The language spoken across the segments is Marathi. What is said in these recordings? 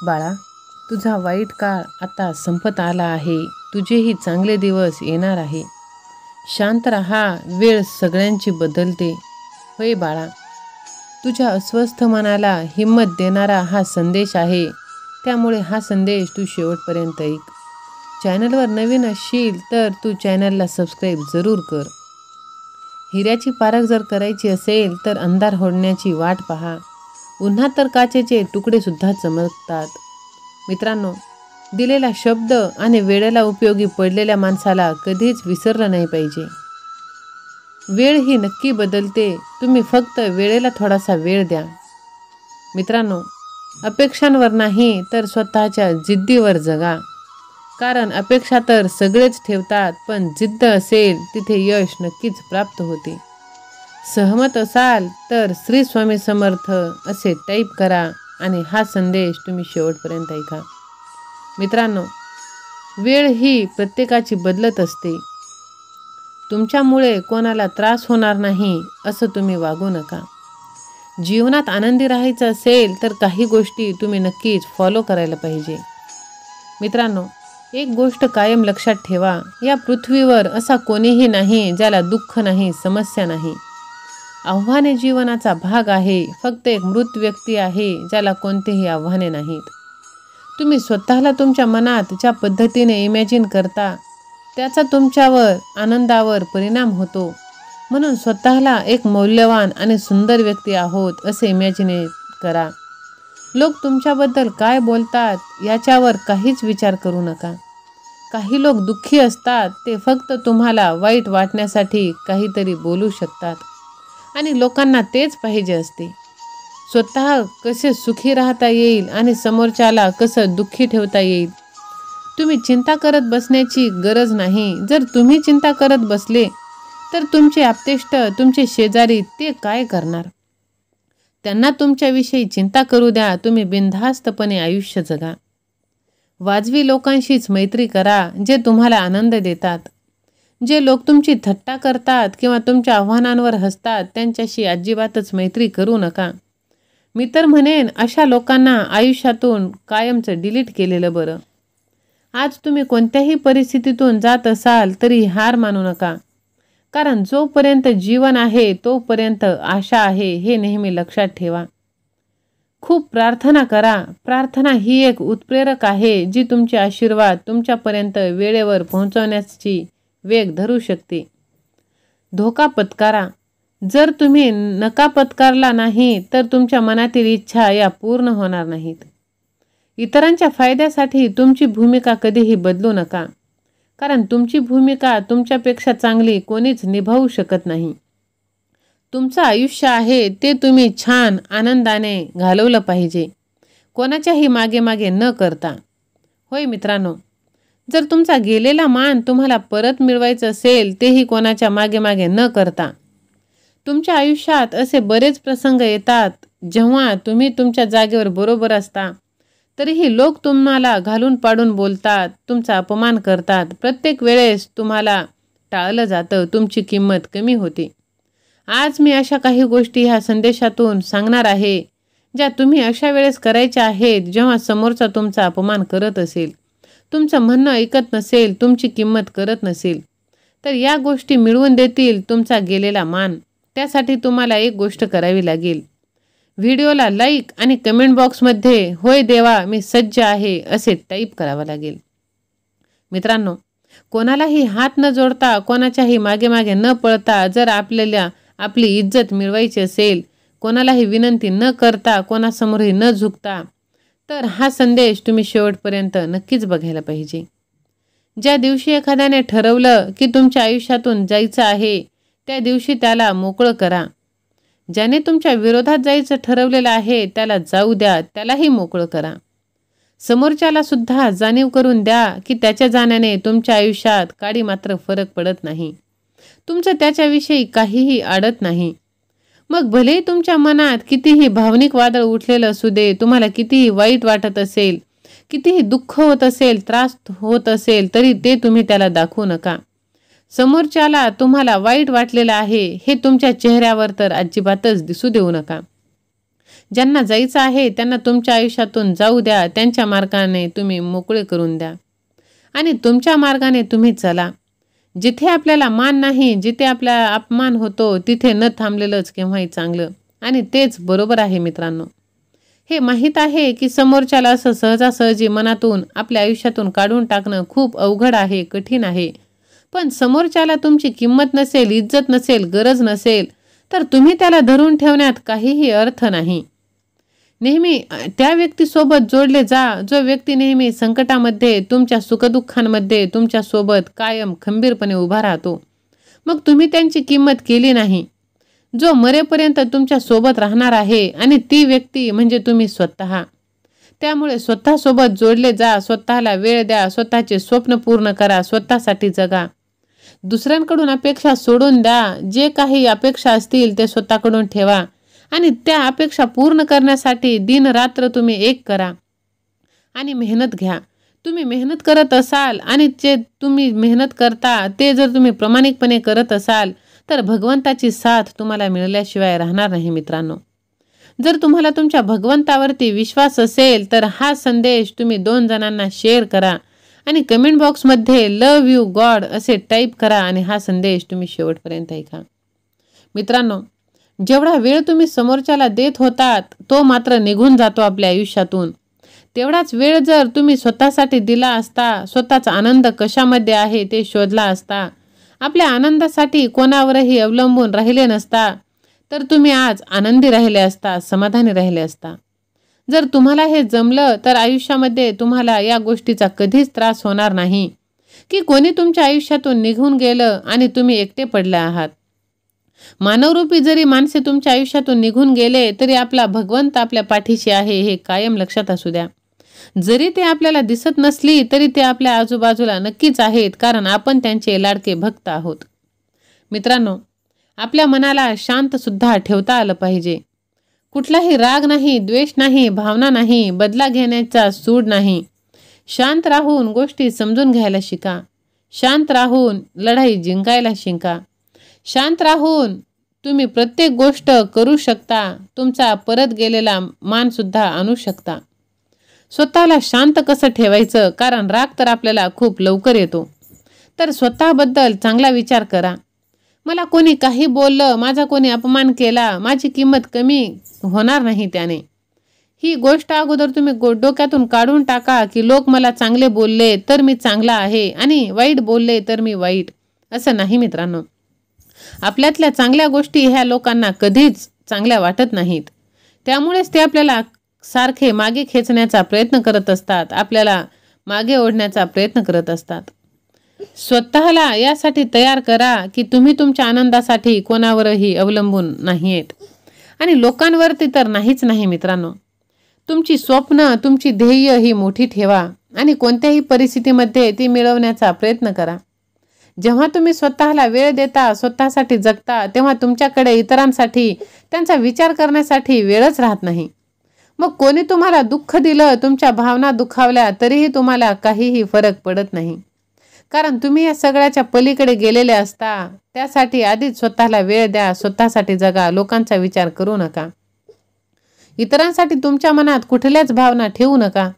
बाळा, तुझा वाईट काळ आता संपत आला आहे. तुझेही चांगले दिवस येणार आहे. शांत रहा, वेळ सगळ्यांची बदलते. होय बाळा, तुझ्या अस्वस्थ मनाला हिंमत देणारा हा संदेश आहे. त्यामुळे हा संदेश तू शेवटपर्यंत ऐक. चॅनलवर नवीन असशील तर तू चॅनलला सबस्क्राईब जरूर कर. हिऱ्याची पारख जर करायची असेल तर अंधार होण्याची वाट पहा. उन्हात तर काचेचे तुकडेसुद्धा चमकतात. मित्रांनो, दिलेला शब्द आणि वेळेला उपयोगी पडलेल्या माणसाला कधीच विसरलं नाही पाहिजे. वेळ ही नक्की बदलते. तुम्ही फक्त वेळेला थोडासा वेळ द्या. मित्रांनो, अपेक्षांवर नाही तर स्वतःच्या जिद्दीवर जगा. कारण अपेक्षा तर सगळेच ठेवतात, पण जिद्द असेल तिथे यश नक्कीच प्राप्त होते. सहमत असाल तर श्री स्वामी समर्थ असे टाईप करा आणि हा संदेश तुम्ही शेवटपर्यंत ऐका. मित्रांनो, वेळ ही प्रत्येकाची बदलत असते. तुमच्यामुळे कोणाला त्रास होणार नाही असं तुम्ही वागू नका. जीवनात आनंदी राहायचं असेल तर काही गोष्टी तुम्ही नक्कीच फॉलो करायला पाहिजे. मित्रांनो, एक गोष्ट कायम लक्षात ठेवा, या पृथ्वीवर असा कोणीही नाही ज्याला दुःख नाही, समस्या नाही. आव्हाने जीवनाचा भाग आहे. फक्त एक मृत व्यक्ती आहे ज्याला कोणतेही आव्हाने नाहीत. तुम्ही स्वतःला तुमच्या मनात ज्या पद्धतीने इमॅजिन करता त्याचा तुमच्यावर आनंदावर परिणाम होतो. म्हणून स्वतःला एक मौल्यवान आणि सुंदर व्यक्ती आहोत असे इमॅजिनेट करा. लोक तुमच्याबद्दल काय बोलतात याच्यावर काहीच विचार करू नका. काही लोक दुःखी असतात. ते फक्त तुम्हाला वाईट वाटण्यासाठी काहीतरी बोलू शकतात आणि लोकांना तेच पाहिजे असते. स्वतः कसे सुखी राहता येईल आणि समोरच्याला कसं दुःखी ठेवता येईल. तुम्ही चिंता करत बसण्याची गरज नाही. जर तुम्ही चिंता करत बसले तर तुमचे आप्तेष्ट, तुमचे शेजारी ते काय करणार? त्यांना तुमच्याविषयी चिंता करू द्या. तुम्ही बिनधास्तपणे आयुष्य जगा. वाजवी लोकांशीच मैत्री करा जे तुम्हाला आनंद देतात. जे लोक तुमची थट्टा करतात किंवा तुमच्या आव्हानांवर हसतात त्यांच्याशी अजिबातच मैत्री करू नका. मी तर म्हणेन अशा लोकांना आयुष्यातून कायमचं डिलीट केलेलं बरं. आज तुम्ही कोणत्याही परिस्थितीतून जात असाल तरी हार मानू नका. कारण जोपर्यंत जीवन आहे तोपर्यंत आशा आहे हे नेहमी लक्षात ठेवा. खूप प्रार्थना करा. प्रार्थना ही एक उत्प्रेरक आहे जी तुमचे आशीर्वाद तुमच्यापर्यंत वेळेवर पोहोचवण्याची वेग धरू शकते. धोका पत्करा. जर तुम्ही नका पत्कारला नाही तर तुमच्या मनातील इच्छा या पूर्ण होणार नाहीत. इतरांच्या फायद्यासाठी तुमची भूमिका कधीही बदलू नका. कारण तुमची भूमिका तुमच्यापेक्षा चांगली कोणीच निभावू शकत नाही. तुमचं आयुष्य आहे ते तुम्ही छान आनंदाने घालवलं पाहिजे, कोणाच्याही मागे मागे न करता. होय मित्रांनो, जर तुमचा गेलेला मान तुम्हाला परत मिळवायचं असेल तेही कोणाच्या मागे मागे न करता. तुमच्या आयुष्यात असे बरेच प्रसंग येतात जेव्हा तुम्ही तुमच्या जागेवर बरोबर असता तरीही लोक तुम्हाला घालून पाडून बोलतात, तुमचा अपमान करतात. प्रत्येक वेळेस तुम्हाला टाळलं जातं, तुमची किंमत कमी होते. आज मी अशा काही गोष्टी ह्या संदेशातून सांगणार आहे ज्या तुम्ही अशा वेळेस करायच्या आहेत जेव्हा समोरचा तुमचा अपमान करत असेल, तुमचं म्हणणं ऐकत नसेल, तुमची किंमत करत नसेल. तर या गोष्टी मिळवून देतील तुमचा गेलेला मान. त्यासाठी तुम्हाला एक गोष्ट करावी लागेल. व्हिडिओला लाईक आणि कमेंट बॉक्समध्ये होय देवा मी सज्ज आहे असे टाईप करावं लागेल. मित्रांनो, कोणालाही हात न जोडता, कोणाच्याही मागे मागे न पळता जर आपल्याला आपली इज्जत मिळवायची असेल, कोणालाही विनंती न करता, कोणासमोरही न झुकता, तर हा संदेश तुम्ही शेवटपर्यंत नक्कीच बघायला पाहिजे. ज्या दिवशी एखाद्याने ठरवलं की तुमच्या आयुष्यातून जायचं आहे त्या दिवशी त्याला मोकळं करा. ज्याने तुमच्या विरोधात जायचं ठरवलेलं आहे त्याला जाऊ द्या, त्यालाही मोकळं करा. समोरच्याला सुद्धा जाणीव करून द्या की त्याच्या जाण्याने तुमच्या आयुष्यात काडी मात्र फरक पडत नाही. तुमचं त्याच्याविषयी काहीही अडत नाही. मग भलेही तुमच्या मनात कितीही भावनिक वादळ उठलेलं असू दे, तुम्हाला कितीही वाईट वाटत असेल, कितीही दुःख होत असेल, त्रास होत असेल, तरी ते तुम्ही त्याला दाखवू नका. समोरच्याला तुम्हाला वाईट वाटलेलं आहे हे तुमच्या चेहऱ्यावर तर अजिबातच दिसू देऊ नका. ज्यांना जायचं आहे त्यांना तुमच्या आयुष्यातून जाऊ द्या, त्यांच्या मार्गाने तुम्ही मोकळे करून द्या आणि तुमच्या मार्गाने तुम्ही चला. जिथे आपल्याला मान नाही, जिथे आपला अपमान होतो, तिथे न थांबलेलंच केव्हाही चांगलं आणि तेच बरोबर आहे मित्रांनो. हे माहीत आहे की समोरच्याला असं सहजासहजी मनातून आपल्या आयुष्यातून काढून टाकणं खूप अवघड आहे, कठीण आहे. पण समोरच्याला तुमची किंमत नसेल, इज्जत नसेल, गरज नसेल तर तुम्ही त्याला धरून ठेवण्यात काहीही अर्थ नाही. नेहमी त्या व्यक्तीसोबत जोडले जा जो व्यक्ती नेहमी संकटामध्ये, तुमच्या सुखदुःखांमध्ये तुमच्यासोबत कायम खंबीरपणे उभा राहतो. मग तुम्ही त्यांची किंमत केली नाही. जो मरेपर्यंत तुमच्या सोबत राहणार आहे आणि ती व्यक्ती म्हणजे तुम्ही स्वतः. त्यामुळे स्वतःसोबत जोडले जा, स्वतःला वेळ द्या, स्वतःचे स्वप्न पूर्ण करा, स्वतःसाठी जगा. दुसऱ्यांकडून अपेक्षा सोडून द्या. जे काही अपेक्षा असतील ते स्वतःकडून ठेवा आणि त्या अपेक्षा पूर्ण करण्यासाठी दिनरात्र तुम्ही एक करा आणि मेहनत घ्या. तुम्ही मेहनत करत असाल आणि जे तुम्ही मेहनत करता ते जर तुम्ही प्रामाणिकपणे करत असाल तर भगवंताची साथ तुम्हाला मिळाल्याशिवाय राहणार नाही मित्रांनो. जर तुम्हाला तुमच्या भगवंतावरती विश्वास असेल तर हा संदेश तुम्ही 2 जणांना शेअर करा आणि कमेंट बॉक्समध्ये लव्ह यू गॉड असे टाईप करा आणि हा संदेश तुम्ही शेवटपर्यंत ऐका. मित्रांनो, जेवढा वेळ तुम्ही समोरच्याला देत होतात तो मात्र निघून जातो आपल्या आयुष्यातून. तेवढाच वेळ जर तुम्ही स्वतःसाठी दिला असता, स्वतःचा आनंद कशामध्ये आहे ते शोधला असता, आपल्या आनंदासाठी कोणावरही अवलंबून राहिले नसता तर तुम्ही आज आनंदी राहिले असता, समाधानी राहिले असता. जर तुम्हाला हे जमलं तर आयुष्यामध्ये तुम्हाला या गोष्टीचा कधीच त्रास होणार नाही की कोणी तुमच्या आयुष्यातून निघून गेलं आणि तुम्ही एकटे पडले आहात. मानवरूपी जरी माणसे तुमच्या आयुष्यातून निघून गेले तरी आपला भगवंत आपल्या पाठीशी आहे हे कायम लक्षात असू द्या. जरी ते आपल्याला दिसत नसली तरी ते आपल्या आजूबाजूला नक्कीच आहेत, कारण आपण त्यांचे लाडके भक्त आहोत. मित्रांनो, आपल्या मनाला शांत सुद्धा ठेवता आलं पाहिजे. कुठलाही राग नाही, द्वेष नाही, भावना नाही, बदला घेण्याचा सूड नाही. शांत राहून गोष्टी समजून घ्यायला शिका. शांत राहून लढाई जिंकायला शिका. शांत राहून तुम्ही प्रत्येक गोष्ट करू शकता. तुमचा परत गेलेला मान सुद्धा आणू शकता. स्वतःला शांत कसं ठेवायचं, कारण राग तर आपल्याला खूप लवकर येतो. तर स्वतःबद्दल चांगला विचार करा. मला कोणी काही बोललं, माझा कोणी अपमान केला, माझी किंमत कमी होणार नाही त्याने. ही गोष्ट अगोदर तुम्ही डोक्यातून काढून टाका की लोक मला चांगले बोलले तर मी चांगला आहे आणि वाईट बोलले तर मी वाईट. असं नाही मित्रांनो. आपल्यातल्या चांगल्या गोष्टी ह्या लोकांना कधीच चांगल्या वाटत नाहीत. त्यामुळेच ते आपल्याला सारखे मागे खेचण्याचा प्रयत्न करत असतात, आपल्याला मागे ओढण्याचा प्रयत्न करत असतात. स्वतःला यासाठी तयार करा की तुम्ही तुमच्या आनंदासाठी कोणावरही अवलंबून नाहीत आणि लोकांवरती तर नाहीच नाही मित्रांनो. तुमची स्वप्न, तुमची ध्येय ही मोठी ठेवा आणि कोणत्याही परिस्थितीमध्ये ती मिळवण्याचा प्रयत्न करा. जेव्हा तुम्ही स्वतःला वेळ देता, स्वतःसाठी जगता, तेव्हा तुमच्याकडे इतरांसाठी, त्यांचा विचार करण्यासाठी वेळच राहत नाही. मग कोणी तुम्हाला दुःख दिलं, तुमच्या भावना दुखावल्या तरीही तुम्हाला काहीही फरक पडत नाही, कारण तुम्ही या सगळ्याच्या पलीकडे गेलेले असता. त्यासाठी आधीच स्वतःला वेळ द्या, स्वतःसाठी जगा, लोकांचा विचार करू नका. इतरांसाठी तुमच्या मनात कुठल्याच भावना ठेवू नका.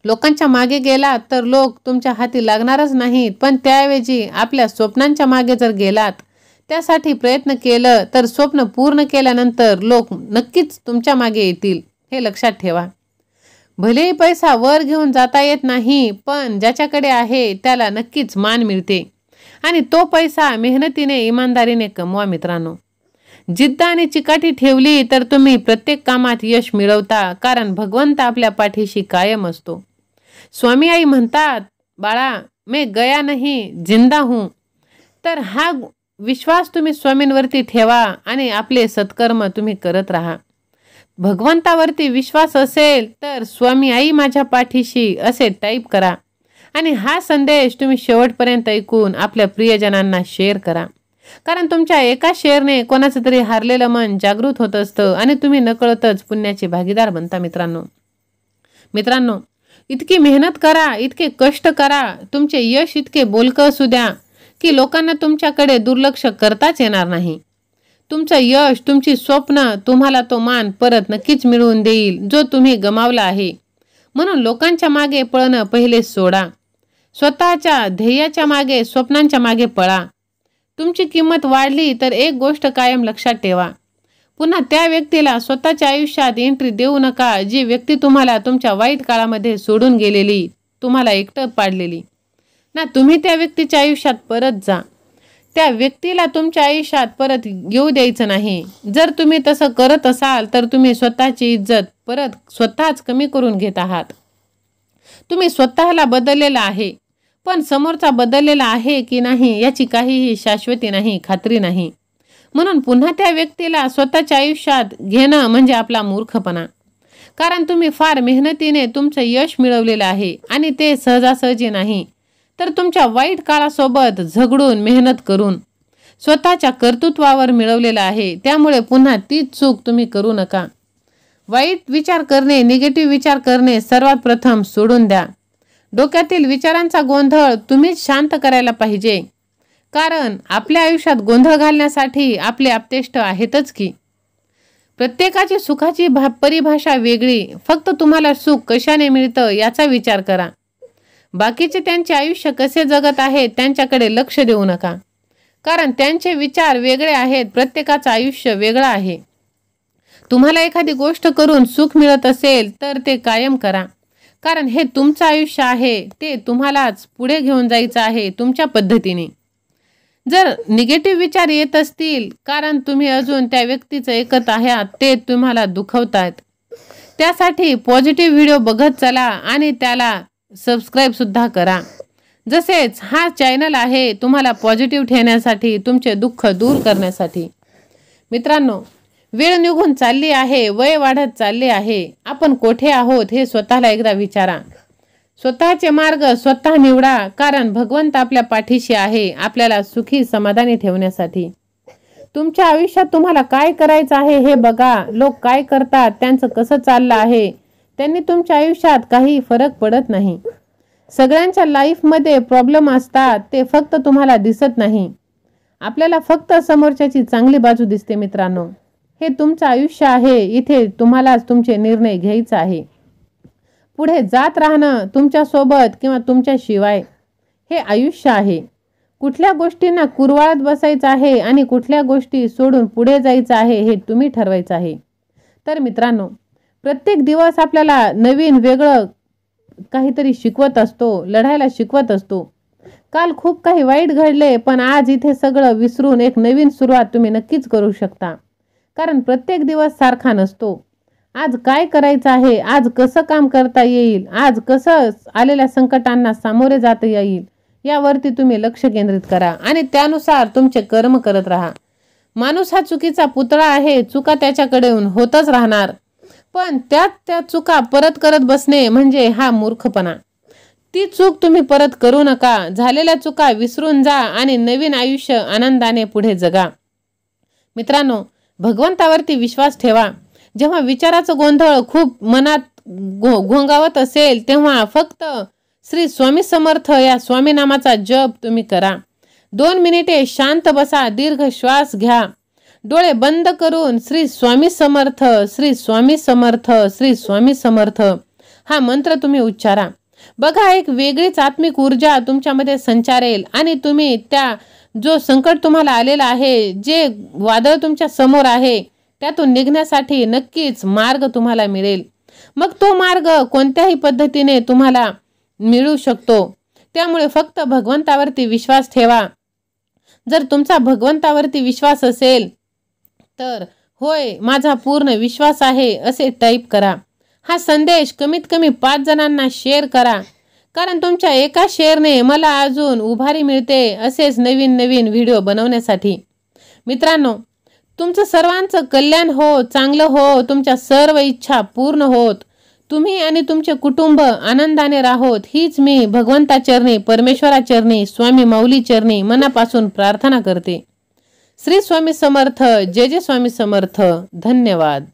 लोकांच्या मागे गेलात तर लोक तुमच्या हाती लागणारच नाहीत, पण त्याऐवजी आपल्या स्वप्नांच्या मागे जर गेलात, त्यासाठी प्रयत्न केलं तर स्वप्न पूर्ण केल्यानंतर लोक नक्कीच तुमच्या मागे येतील, हे लक्षात ठेवा. भलेही पैसा वर घेऊन जाता येत नाही, पण ज्याच्याकडे आहे त्याला नक्कीच मान मिळते आणि तो पैसा मेहनतीने, इमानदारीने कमवा मित्रांनो. जिद्द आणि चिकाटी ठेवली तर तुम्ही प्रत्येक कामात यश मिळवता, कारण भगवंत आपल्या पाठीशी कायम असतो. स्वामी आई म्हणतात, बाळा मैं गया नहीं जिंदा हूँ. तर हा विश्वास तुम्ही स्वामींवरती ठेवा आणि आपले सत्कर्म तुम्ही करत राहा. भगवंतावरती विश्वास असेल तर स्वामी आई माझ्या पाठीशी असे टाईप करा आणि हा संदेश तुम्ही शेवटपर्यंत ऐकून आपल्या प्रियजनांना शेअर करा, कारण तुमच्या एका शेअरने कोणाचं तरी हारलेलं मन जागृत होत असतं आणि तुम्ही नकळतच पुण्याचे भागीदार बनता. मित्रांनो, इतकी मेहनत करा, इतके कष्ट करा, तुमचे यश इतके बोलकं असू द्या की लोकांना तुमच्याकडे दुर्लक्ष करताच येणार नाही. तुमचं यश, तुमची स्वप्न तुम्हाला तो मान परत नक्कीच मिळवून देईल जो तुम्ही गमावला आहे. म्हणून लोकांच्या मागे पळणं पहिले सोडा. स्वतःच्या ध्येयाच्या मागे, स्वप्नांच्या मागे पळा. तुमची किंमत वाढली तर एक गोष्ट कायम लक्षात ठेवा. पुन्हा त्या व्यक्तीला स्वतःच्या आयुष्यात एंट्री देऊ नका जी व्यक्ती तुम्हाला तुमच्या वाईट काळामध्ये सोडून गेलेली, तुम्हाला एकटं पाडलेली ना. तुम्ही त्या व्यक्तीच्या आयुष्यात परत जा. त्या व्यक्तीला तुमच्या आयुष्यात परत येऊ द्यायचं नाही. जर तुम्ही तसं करत असाल तर तुम्ही स्वतःची इज्जत परत स्वतःच कमी करून घेत आहात. तुम्ही स्वतःला बदललेला आहे, पण समोरचा बदललेला आहे की नाही याची काहीही शाश्वती नाही, खात्री नाही. म्हणून पुन्हा त्या व्यक्तीला स्वतःच्या आयुष्यात घेणं म्हणजे आपला मूर्खपणा. कारण तुम्ही फार मेहनतीने तुमचं यश मिळवलेलं आहे आणि ते सहजासहजी नाही, तर तुमच्या वाईट काळासोबत झगडून, मेहनत करून स्वतःच्या कर्तृत्वावर मिळवलेलं आहे. त्यामुळे पुन्हा तीच चूक तुम्ही करू नका. वाईट विचार करणे, निगेटिव्ह विचार करणे सर्वात प्रथम सोडून द्या. डोक्यातील विचारांचा गोंधळ तुम्हीच शांत करायला पाहिजे. कारण आपल्या आयुष्यात गोंधळ घालण्यासाठी आपले आप्तेष्ट आहेतच की. प्रत्येकाची सुखाची परिभाषा वेगळी. फक्त तुम्हाला सुख कशाने मिळतं याचा विचार करा. बाकीचे त्यांचे आयुष्य कसे जगत आहेत त्यांच्याकडे लक्ष देऊ नका. कारण त्यांचे विचार वेगळे आहेत. प्रत्येकाचं आयुष्य वेगळं आहे. तुम्हाला एखादी गोष्ट करून सुख मिळत असेल तर ते कायम करा. कारण हे तुमचं आयुष्य आहे. ते तुम्हालाच पुढे घेऊन जायचं आहे तुमच्या पद्धतीने. जर निगेटिव्ह विचार येत असतील कारण तुम्ही अजून त्या व्यक्तीचं ऐकत आहात, ते तुम्हाला दुखवतात. त्यासाठी पॉझिटिव्ह व्हिडिओ बघत चला आणि त्याला सबस्क्राईब सुद्धा करा. जसेच हा चॅनल आहे तुम्हाला पॉझिटिव्ह ठेवण्यासाठी, तुमचे दुःख दूर करण्यासाठी. मित्रांनो, वेळ निघून चालली आहे, वय वाढत चालले आहे. आपण कोठे आहोत हे स्वतःला एकदा विचारा. स्वतःचे मार्ग स्वतः निवडा. कारण भगवंत आपल्या पाठीशी आहे आपल्याला सुखी समाधानी ठेवण्यासाठी. तुमच्या आयुष्यात तुम्हाला काय करायचं आहे हे बघा. लोक काय करतात, त्यांचं कसं चाललं आहे, त्यांनी तुमच्या आयुष्यात काही फरक पडत नाही. सगळ्यांच्या लाईफमध्ये प्रॉब्लेम असतात, ते फक्त तुम्हाला दिसत नाही. आपल्याला फक्त समोरच्याची चांगली बाजू दिसते. मित्रांनो, हे तुमचं आयुष्य आहे. इथे तुम्हालाच तुमचे निर्णय घ्यायचे आहे. पुढे जात राहणं तुमच्यासोबत किंवा तुमच्याशिवाय हे आयुष्य आहे. कुठल्या गोष्टींना कुरवाळत बसायचं आहे आणि कुठल्या गोष्टी सोडून पुढे जायचं आहे हे तुम्ही ठरवायचं आहे. तर मित्रांनो, प्रत्येक दिवस आपल्याला नवीन वेगळं काहीतरी शिकवत असतो, लढायला शिकवत असतो. काल खूप काही वाईट घडले, पण आज इथे सगळं विसरून एक नवीन सुरुवात तुम्ही नक्कीच करू शकता. कारण प्रत्येक दिवस सारखा नसतो. आज काय करायचं आहे, आज कसं काम करता येईल, आज कसं आलेल्या संकटांना सामोरे जाता येईल यावरती तुम्ही लक्ष केंद्रित करा आणि त्यानुसार तुमचे कर्म करत राहा. माणूस हा चुकीचा पुतळा आहे. चुका त्याच्याकडे होतच राहणार, पण त्या चुका परत करत बसणे म्हणजे हा मूर्खपणा. ती चूक तुम्ही परत करू नका. झालेल्या चुका विसरून जा आणि नवीन आयुष्य आनंदाने पुढे जगा. मित्रांनो, भगवंतावरती विश्वास ठेवा. जेव्हा विचाराचं गोंधळ खूप मनात घोंगावत असेल तेव्हा फक्त श्री स्वामी समर्थ या स्वामी नामाचा जप तुम्ही करा. 2 मिनिटे शांत बसा, दीर्घ श्वास घ्या, डोळे बंद करून श्री स्वामी समर्थ, श्री स्वामी समर्थ, श्री स्वामी समर्थ हा मंत्र तुम्ही उच्चारा. बघा, एक वेगळीच आत्मिक ऊर्जा तुमच्यामध्ये संचारेल आणि तुम्ही त्या जो संकट तुम्हाला आलेला आहे, जे वादळ तुमच्या समोर आहे, त्यातून निघण्यासाठी नक्कीच मार्ग तुम्हाला मिळेल. मग तो मार्ग कोणत्याही पद्धतीने तुम्हाला मिळू शकतो. त्यामुळे फक्त भगवंतावरती विश्वास ठेवा. जर तुमचा भगवंतावरती विश्वास असेल तर होय, माझा पूर्ण विश्वास आहे असे टाईप करा. हा संदेश कमीत कमी 5 जणांना शेअर करा. कारण तुमच्या एका शेअरने मला अजून उभारी मिळते असेच नवीन नवीन व्हिडिओ बनवण्यासाठी. मित्रांनो, तुमचं सर्वांचं कल्याण हो, चांगलं हो, तुमच्या सर्व इच्छा पूर्ण होत, तुम्ही आणि तुमचे कुटुंब आनंदाने राहोत हीच मी भगवंताचरणी, परमेश्वराचरणी, स्वामी माऊली चरणी मनापासून प्रार्थना करते. श्री स्वामी समर्थ. जय जय स्वामी समर्थ. धन्यवाद.